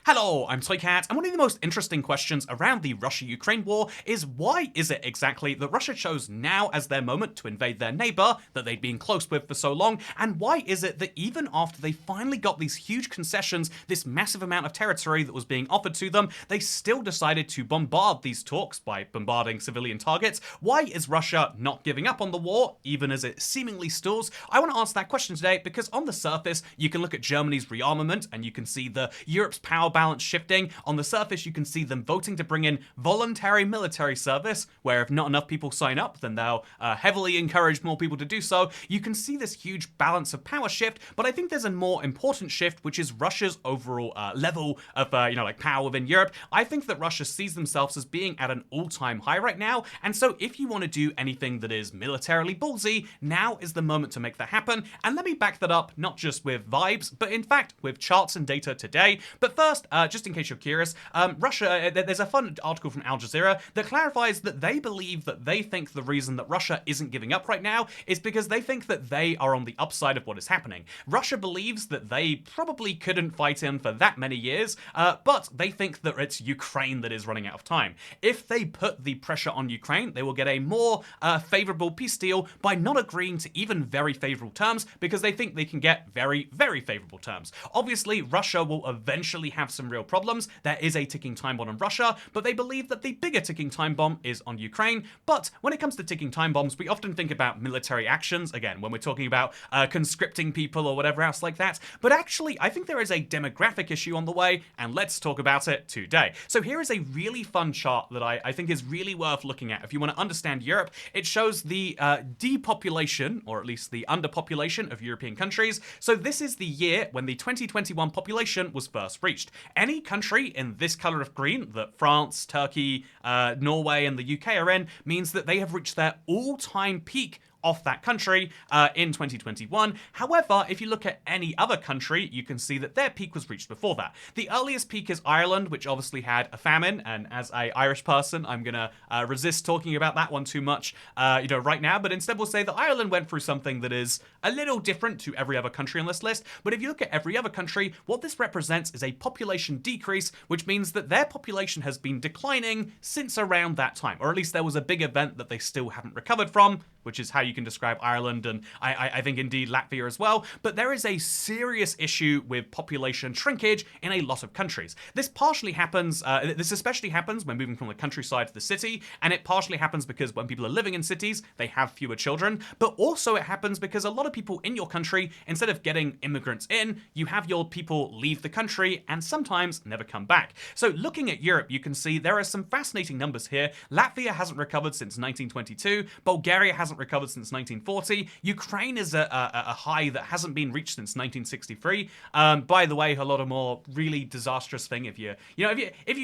Hello, I'm toycat, and one of the most interesting questions around the Russia-Ukraine war is why is it exactly that Russia chose now as their moment to invade their neighbor that they'd been close with for so long, and why is it that even after they finally got these huge concessions, this massive amount of territory that was being offered to them, they still decided to bombard these talks by bombarding civilian targets? Why is Russia not giving up on the war, even as it seemingly stalls? I want to answer that question today because on the surface, you can look at Germany's rearmament and you can see Europe's power balance shifting. On the surface, you can see them voting to bring in voluntary military service, where if not enough people sign up, then they'll heavily encourage more people to do so. You can see this huge balance of power shift, but I think there's a more important shift, which is Russia's overall level of power within Europe. I think that Russia sees themselves as being at an all-time high right now, and so if you want to do anything that is militarily ballsy, now is the moment to make that happen. And let me back that up not just with vibes, but in fact with charts and data today. But first, just in case you're curious, Russia, there's a fun article from Al Jazeera that clarifies that they think the reason that Russia isn't giving up right now is because they think that they are on the upside of what is happening. Russia believes that they probably couldn't fight in for that many years, but they think that it's Ukraine that is running out of time. If they put the pressure on Ukraine, they will get a more favorable peace deal by not agreeing to even very favorable terms, because they think they can get very, very favorable terms. Obviously, Russia will eventually have some real problems. There is a ticking time bomb on Russia, but they believe that the bigger ticking time bomb is on Ukraine. But when it comes to ticking time bombs, we often think about military actions, again, when we're talking about conscripting people or whatever else like that. But actually, I think there is a demographic issue on the way, and let's talk about it today. So here is a really fun chart that I think is really worth looking at if you want to understand Europe. It shows the depopulation, or at least the underpopulation of European countries. So this is the year when the 2021 population was first reached. Any country in this color of green that France, Turkey, Norway, and the UK are in means that they have reached their all-time peak off that country in 2021. However, if you look at any other country, you can see that their peak was reached before that. The earliest peak is Ireland, which obviously had a famine, and as an Irish person, I'm gonna resist talking about that one too much right now, but instead we'll say that Ireland went through something that is a little different to every other country on this list. But if you look at every other country, what this represents is a population decrease, which means that their population has been declining since around that time, or at least there was a big event that they still haven't recovered from, which is how you can describe Ireland, and I think indeed Latvia as well. But there is a serious issue with population shrinkage in a lot of countries. This partially happens, this especially happens when moving from the countryside to the city, and it partially happens because when people are living in cities, they have fewer children, but also it happens because a lot of people in your country, instead of getting immigrants in, you have your people leave the country and sometimes never come back. So looking at Europe, you can see there are some fascinating numbers here. Latvia hasn't recovered since 1922, Bulgaria hasn't recovered since 1940. Ukraine is a high that hasn't been reached since 1963. By the way, Holodomor, really disastrous thing. If you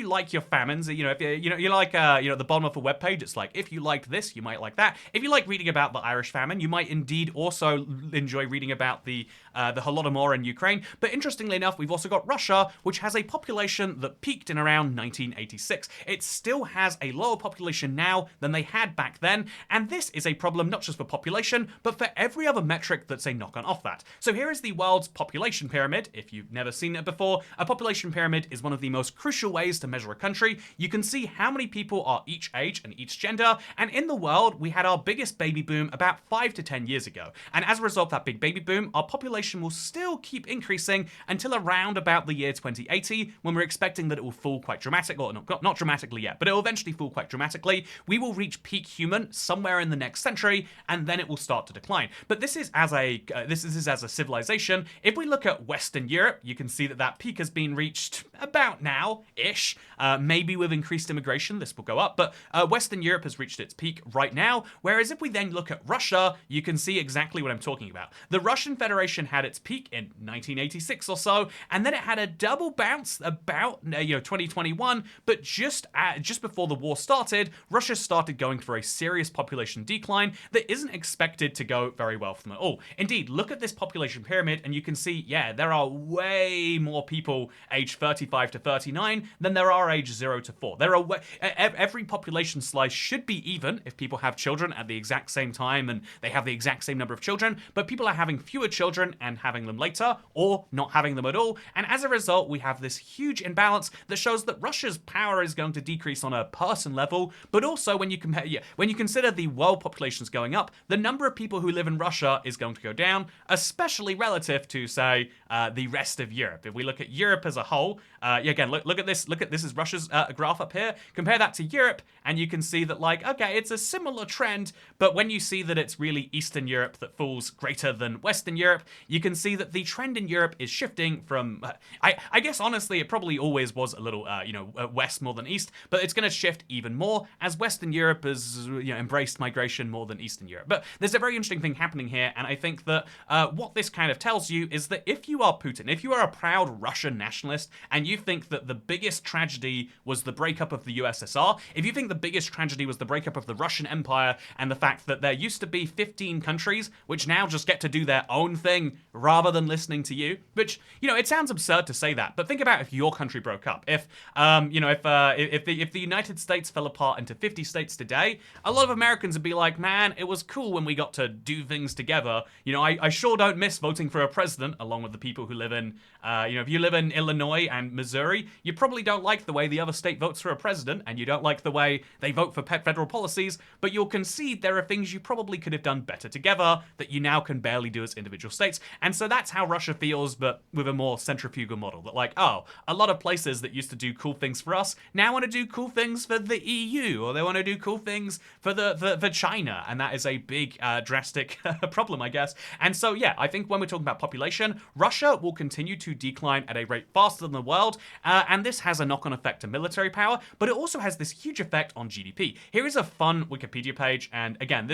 like your famines, if you like the bottom of a webpage, it's like if you liked this, you might like that. If you like reading about the Irish famine, you might indeed also enjoy reading about the Holodomor in Ukraine. But interestingly enough, we've also got Russia, which has a population that peaked in around 1986. It still has a lower population now than they had back then, and this is a problem not just for population, but for every other metric that's a knock-on off that. So here is the world's population pyramid. If you've never seen it before, a population pyramid is one of the most crucial ways to measure a country. You can see how many people are each age and each gender, and in the world, we had our biggest baby boom about 5 to 10 years ago. And as a result of that big baby boom, our population will still keep increasing until around about the year 2080, when we're expecting that it will fall quite dramatically, or not dramatically yet, but it will eventually fall quite dramatically. We will reach peak human somewhere in the next century, and then it will start to decline. But this is as a civilization. If we look at Western Europe, you can see that peak has been reached about now-ish. Maybe with increased immigration, this will go up, but Western Europe has reached its peak right now. Whereas if we then look at Russia, you can see exactly what I'm talking about. The Russian Federation had its peak in 1986 or so, and then it had a double bounce about 2021. But just before the war started, Russia started going through a serious population decline that isn't expected to go very well for them at all. Indeed, look at this population pyramid and you can see, yeah, there are way more people aged 35 25 to 39 than there are age 0 to 4. There are every population slice should be even if people have children at the exact same time and they have the exact same number of children, but people are having fewer children and having them later or not having them at all. And as a result, we have this huge imbalance that shows that Russia's power is going to decrease on a person level, but also when you compare, when you consider the world populations going up, the number of people who live in Russia is going to go down, especially relative to, say, the rest of Europe. If we look at Europe as a whole, again, look at this. Look at this is Russia's graph up here. Compare that to Europe, and you can see that, like, okay, it's a similar trend, but when you see that it's really Eastern Europe that falls greater than Western Europe, you can see that the trend in Europe is shifting from, I guess honestly, it probably always was a little, west more than east, but it's going to shift even more as Western Europe has, embraced migration more than Eastern Europe. But there's a very interesting thing happening here, and I think that what this kind of tells you is that if you are Putin, if you are a proud Russian nationalist, and you think that the biggest tragedy was the breakup of the USSR, if you think the biggest tragedy was the breakup of the Russian Empire and the fact that there used to be 15 countries which now just get to do their own thing rather than listening to you, which, it sounds absurd to say that, but think about if your country broke up. If the United States fell apart into 50 states today, a lot of Americans would be like, man, it was cool when we got to do things together. I sure don't miss voting for a president along with the people who live in, if you live in Illinois and Missouri, you probably don't like the way the other state votes for a president, and you don't like the way they vote for federal policies, but you'll concede there are things you probably could have done better together that you now can barely do as individual states. And so that's how Russia feels, but with a more centrifugal model. That, like, oh, a lot of places that used to do cool things for us now want to do cool things for the EU, or they want to do cool things for for China, and that is a big, drastic problem, I guess. And so, yeah, I think when we're talking about population, Russia will continue to decline at a rate faster than the world, and this has a knock-on effect to military power, but it also has this huge effect on GDP. Here is a fun Wikipedia page, and again,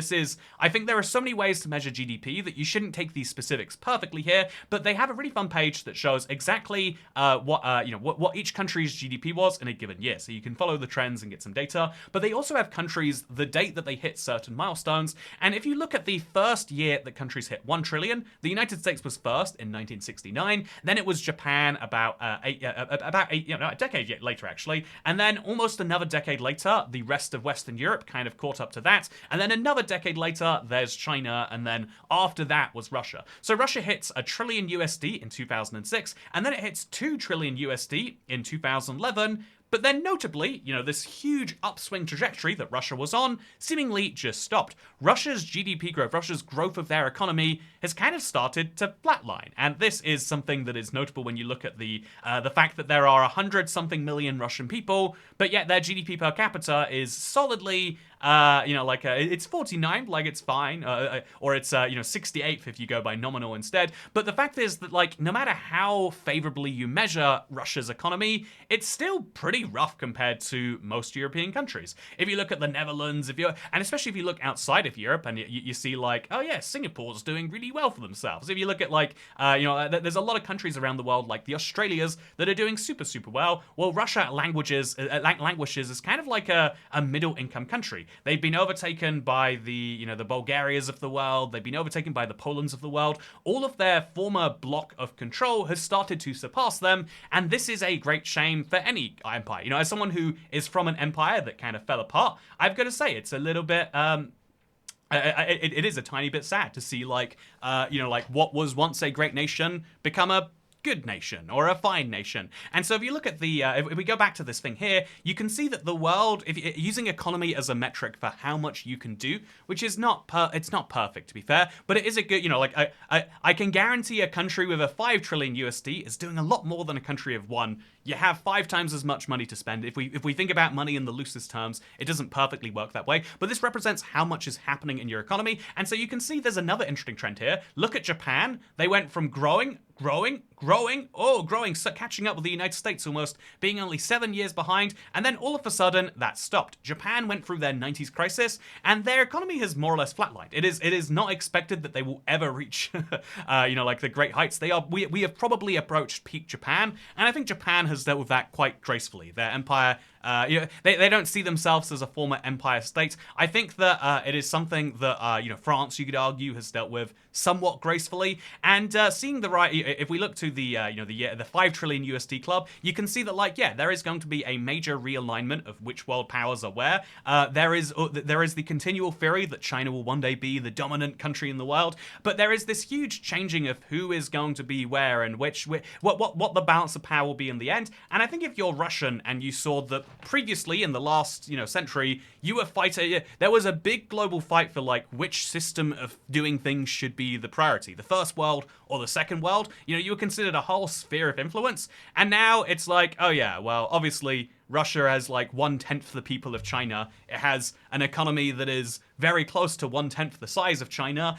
I think there are so many ways to measure GDP that you shouldn't take these specifics perfectly here, but they have a really fun page that shows exactly what each country's GDP was in a given year, so you can follow the trends and get some data. But they also have countries, the date that they hit certain milestones, and if you look at the first year that countries hit 1 trillion, the United States was first in 1969, then it was Japan about a decade later actually, and then almost another decade later, the rest of Western Europe kind of caught up to that, and then another decade later, there's China, and then after that was Russia. So Russia hits $1 trillion USD in 2006, and then it hits $2 trillion USD in 2011. But then notably, this huge upswing trajectory that Russia was on seemingly just stopped. Russia's GDP growth, Russia's growth of their economy has kind of started to flatline. And this is something that is notable when you look at the fact that there are 100-something million Russian people, but yet their GDP per capita is solidly, it's 49, like it's fine, or it's, 68th if you go by nominal instead. But the fact is that, like, no matter how favorably you measure Russia's economy, it's still pretty rough compared to most European countries. If you look at the Netherlands, and especially if you look outside of Europe and you see, like, oh yeah, Singapore's doing really well for themselves. If you look at, like, there's a lot of countries around the world, like the Australias, that are doing super, super well. Well, Russia languishes as kind of like a middle income country. They've been overtaken by the Bulgarias of the world. They've been overtaken by the Polands of the world. All of their former block of control has started to surpass them, and this is a great shame for any empire. As someone who is from an empire that kind of fell apart, I've got to say it's a little bit. It is a tiny bit sad to see, like what was once a great nation become a good nation or a fine nation. And so if you look at if we go back to this thing here, you can see that the world, using economy as a metric for how much you can do, which is it's not perfect to be fair, but it is a good, I can guarantee a country with a 5 trillion USD is doing a lot more than a country of 1. You have 5 times as much money to spend. If we think about money in the loosest terms, it doesn't perfectly work that way, but this represents how much is happening in your economy. And so you can see there's another interesting trend here. Look at Japan. They went from growing, so catching up with the United States almost, being only 7 years behind, and then all of a sudden that stopped. Japan went through their 90s crisis, and their economy has more or less flatlined. It is not expected that they will ever reach, like the great heights. We have probably approached peak Japan, and I think Japan has dealt with that quite gracefully. Their empire They don't see themselves as a former empire state. I think that it is something that France, you could argue, has dealt with somewhat gracefully. And seeing the right, if we look to the 5 trillion USD club, you can see that there is going to be a major realignment of which world powers are where. There is the continual theory that China will one day be the dominant country in the world, but there is this huge changing of who is going to be where and what the balance of power will be in the end. And I think if you're Russian and you saw that previously in the last century you were fighting, there was a big global fight for which system of doing things should be the priority, the first world or the second world. You were considered a whole sphere of influence, and now it's oh yeah, well, obviously Russia has 1/10 the people of China. It has an economy that is very close to 1/10 the size of China.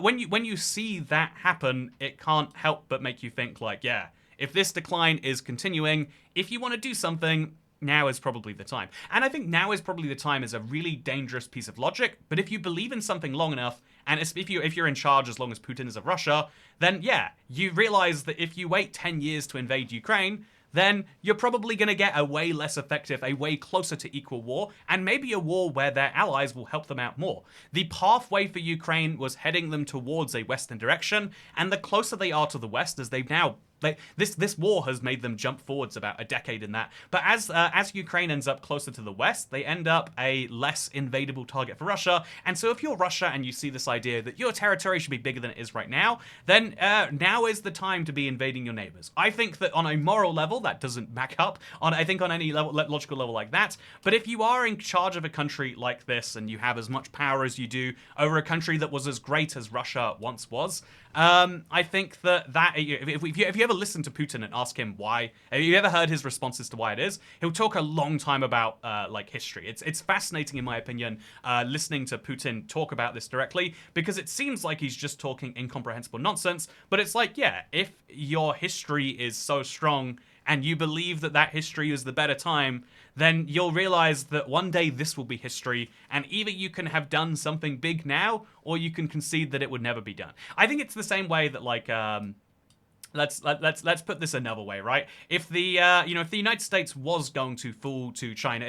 When you see that happen, it can't help but make you think yeah, if this decline is continuing, if you want to do something, now is probably the time. And I think now is probably the time is a really dangerous piece of logic, but if you believe in something long enough, and if you're in charge as long as Putin is of Russia, then yeah, you realize that if you wait 10 years to invade Ukraine, then you're probably going to get a way less effective, a way closer to equal war, and maybe a war where their allies will help them out more. The pathway for Ukraine was heading them towards a Western direction, and the closer they are to the West, as they've now this war has made them jump forwards about a decade in that. But as Ukraine ends up closer to the West, they end up a less invadable target for Russia. And so if you're Russia and you see this idea that your territory should be bigger than it is right now, then now is the time to be invading your neighbors. I think that on a moral level, that doesn't back up on any level, logical level like that. But if you are in charge of a country like this and you have as much power as you do over a country that was as great as Russia once was, I think that if you ever listen to Putin and ask him why, have you ever heard his responses to why it is? He'll talk a long time about history. It's fascinating in my opinion, listening to Putin talk about this directly, because it seems like he's just talking incomprehensible nonsense. But it's yeah, if your history is so strong and you believe that history is the better time, then you'll realize that one day this will be history, and either you can have done something big now, or you can concede that it would never be done. I think it's the same way that let's put this another way, right? If the if the United States was going to fall to China,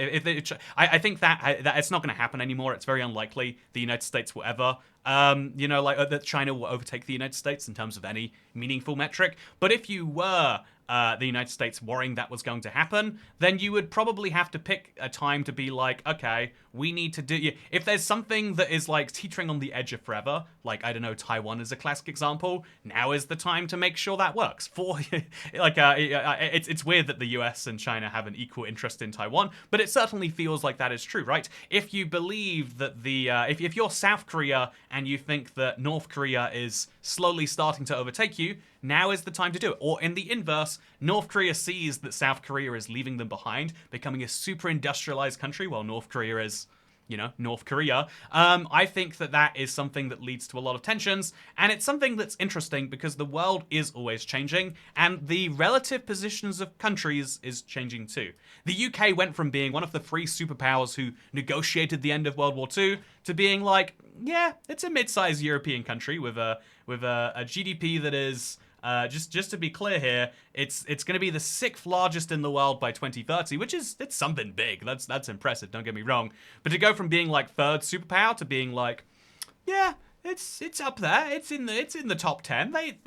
I think that it's not going to happen anymore. It's very unlikely the United States will ever that China will overtake the United States in terms of any meaningful metric. But if you were the United States worrying that was going to happen, then you would probably have to pick a time to be okay, we need to do. If there's something that is teetering on the edge of forever, I don't know, Taiwan is a classic example. Now is the time to make sure that works. It's weird that the US and China have an equal interest in Taiwan, but it certainly feels like that is true, right? If you believe that if you're South Korea and you think that North Korea is slowly starting to overtake you, now is the time to do it. Or in the inverse, North Korea sees that South Korea is leaving them behind, becoming a super industrialized country while North Korea is, North Korea. I think that is something that leads to a lot of tensions, and it's something that's interesting because the world is always changing, and the relative positions of countries is changing too. The UK went from being one of the 3 superpowers who negotiated the end of World War II to being yeah, it's a mid-sized European country with a GDP that is just to be clear here, it's going to be the 6th largest in the world by 2030, which it's something big. That's impressive. Don't get me wrong. But to go from being 3rd superpower to being yeah, it's up there. It's in the top 10. They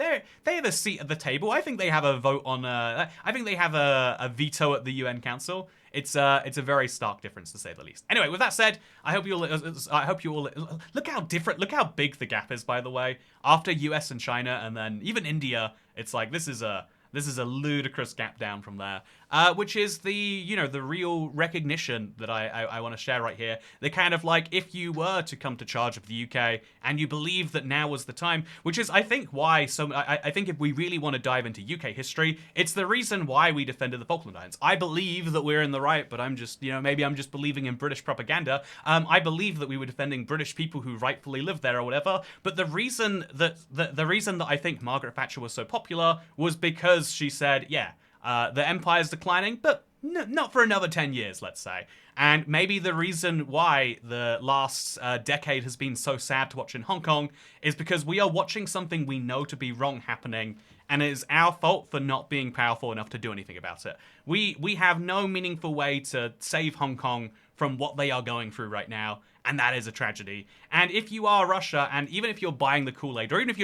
have a seat at the table. I think they have a vote on. I think they have a veto at the UN Council. It's a very stark difference, to say the least. Anyway, with that said, I hope you all look how different, look how big the gap is. By the way, after US and China, and then even India, it's this is a ludicrous gap down from there, which is the real recognition that I want to share right here. The kind of if you were to come to charge of the UK and you believe that now was the time, which is I think why I think if we really want to dive into UK history, it's the reason why we defended the Falkland Islands. I believe that we're in the right, but I'm just maybe I'm just believing in British propaganda. I believe that we were defending British people who rightfully lived there or whatever. But the reason that I think Margaret Thatcher was so popular was because she said, yeah, the empire's declining, but not for another 10 years, let's say. And maybe the reason why the last decade has been so sad to watch in Hong Kong is because we are watching something we know to be wrong happening, and it is our fault for not being powerful enough to do anything about it. We have no meaningful way to save Hong Kong from what they are going through right now, and that is a tragedy. And if you are Russia, and even if you're buying the Kool-Aid, or even if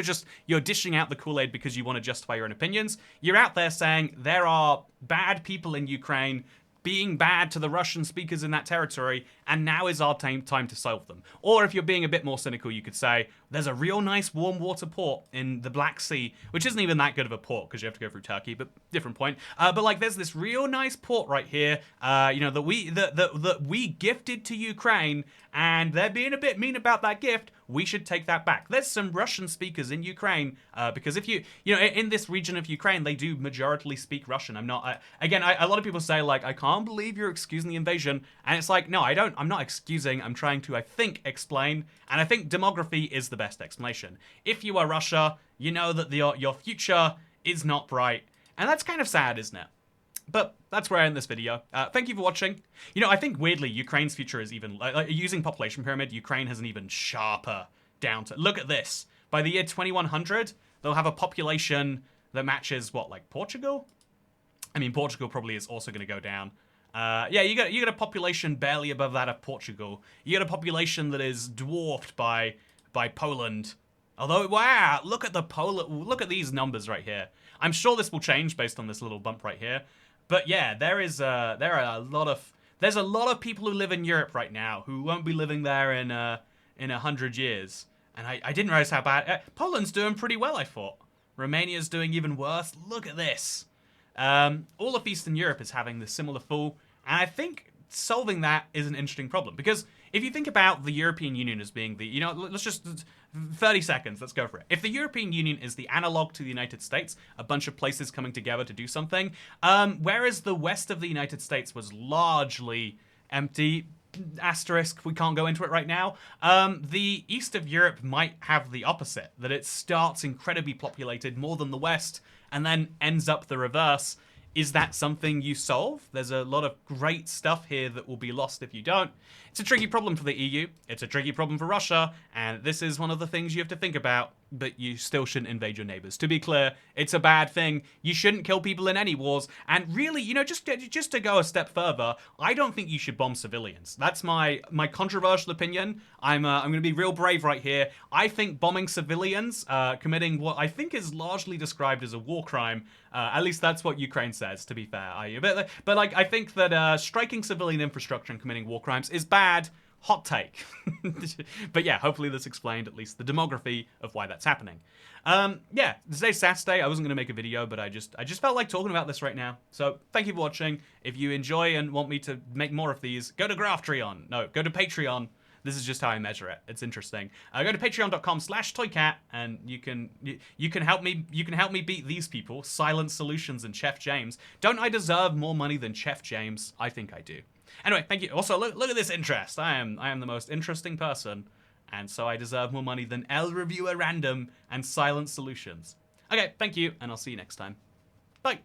you're dishing out the Kool-Aid because you want to justify your own opinions, you're out there saying there are bad people in Ukraine being bad to the Russian speakers in that territory, and now is our time to solve them. Or if you're being a bit more cynical, you could say, there's a real nice warm water port in the Black Sea, which isn't even that good of a port, because you have to go through Turkey, but different point. But like, there's this real nice port right here, that we gifted to Ukraine, and they're being a bit mean about that gift. We should take that back. There's some Russian speakers in Ukraine, because if in this region of Ukraine, they do majoritarily speak Russian. I'm not, a lot of people say, like, I can't believe you're excusing the invasion. And it's like, no, I'm not excusing. I'm trying to, I think, explain. And I think demography is the best explanation. If you are Russia, you know that your future is not bright. And that's kind of sad, isn't it? But that's where I end this video. Thank you for watching. I think weirdly, Ukraine's future is even, using population pyramid, Ukraine has an even sharper downturn. Look at this. By the year 2100, they'll have a population that matches, what, like Portugal? I mean, Portugal probably is also going to go down. Yeah, you got a population barely above that of Portugal. You got a population that is dwarfed by Poland. Although, wow, look at these numbers right here. I'm sure this will change based on this little bump right here. But yeah, there's a lot of people who live in Europe right now who won't be living there in 100 years. And I didn't realize how bad Poland's doing pretty well, I thought. Romania's doing even worse. Look at this. All of Eastern Europe is having this similar fall, and I think solving that is an interesting problem, because if you think about the European Union as being the, let's just 30 seconds, let's go for it. If the European Union is the analog to the United States, a bunch of places coming together to do something, whereas the west of the United States was largely empty, asterisk, we can't go into it right now, the east of Europe might have the opposite, that it starts incredibly populated, more than the west, and then ends up the reverse. Is that something you solve? There's a lot of great stuff here that will be lost if you don't. It's a tricky problem for the EU. It's a tricky problem for Russia. And this is one of the things you have to think about. But you still shouldn't invade your neighbors. To be clear, it's a bad thing. You shouldn't kill people in any wars. And really, just to go a step further, I don't think you should bomb civilians. That's my controversial opinion. I'm going to be real brave right here. I think bombing civilians, committing what I think is largely described as a war crime, at least that's what Ukraine says, to be fair. But like, I think that striking civilian infrastructure and committing war crimes is bad. Hot take. But yeah, hopefully this explained at least the demography of why that's happening. Yeah, today's Saturday. I wasn't going to make a video, but I just felt like talking about this right now. So thank you for watching. If you enjoy and want me to make more of these, go to Graphtreon. No, go to Patreon. This is just how I measure it. It's interesting. Go to patreon.com/toycat, and you can help me. You can help me beat these people, Silent Solutions and Chef James. Don't I deserve more money than Chef James? I think I do. Anyway, thank you. Also, look at this interest. I am the most interesting person, and so I deserve more money than L Reviewer Random and Silent Solutions. Okay, thank you, and I'll see you next time. Bye.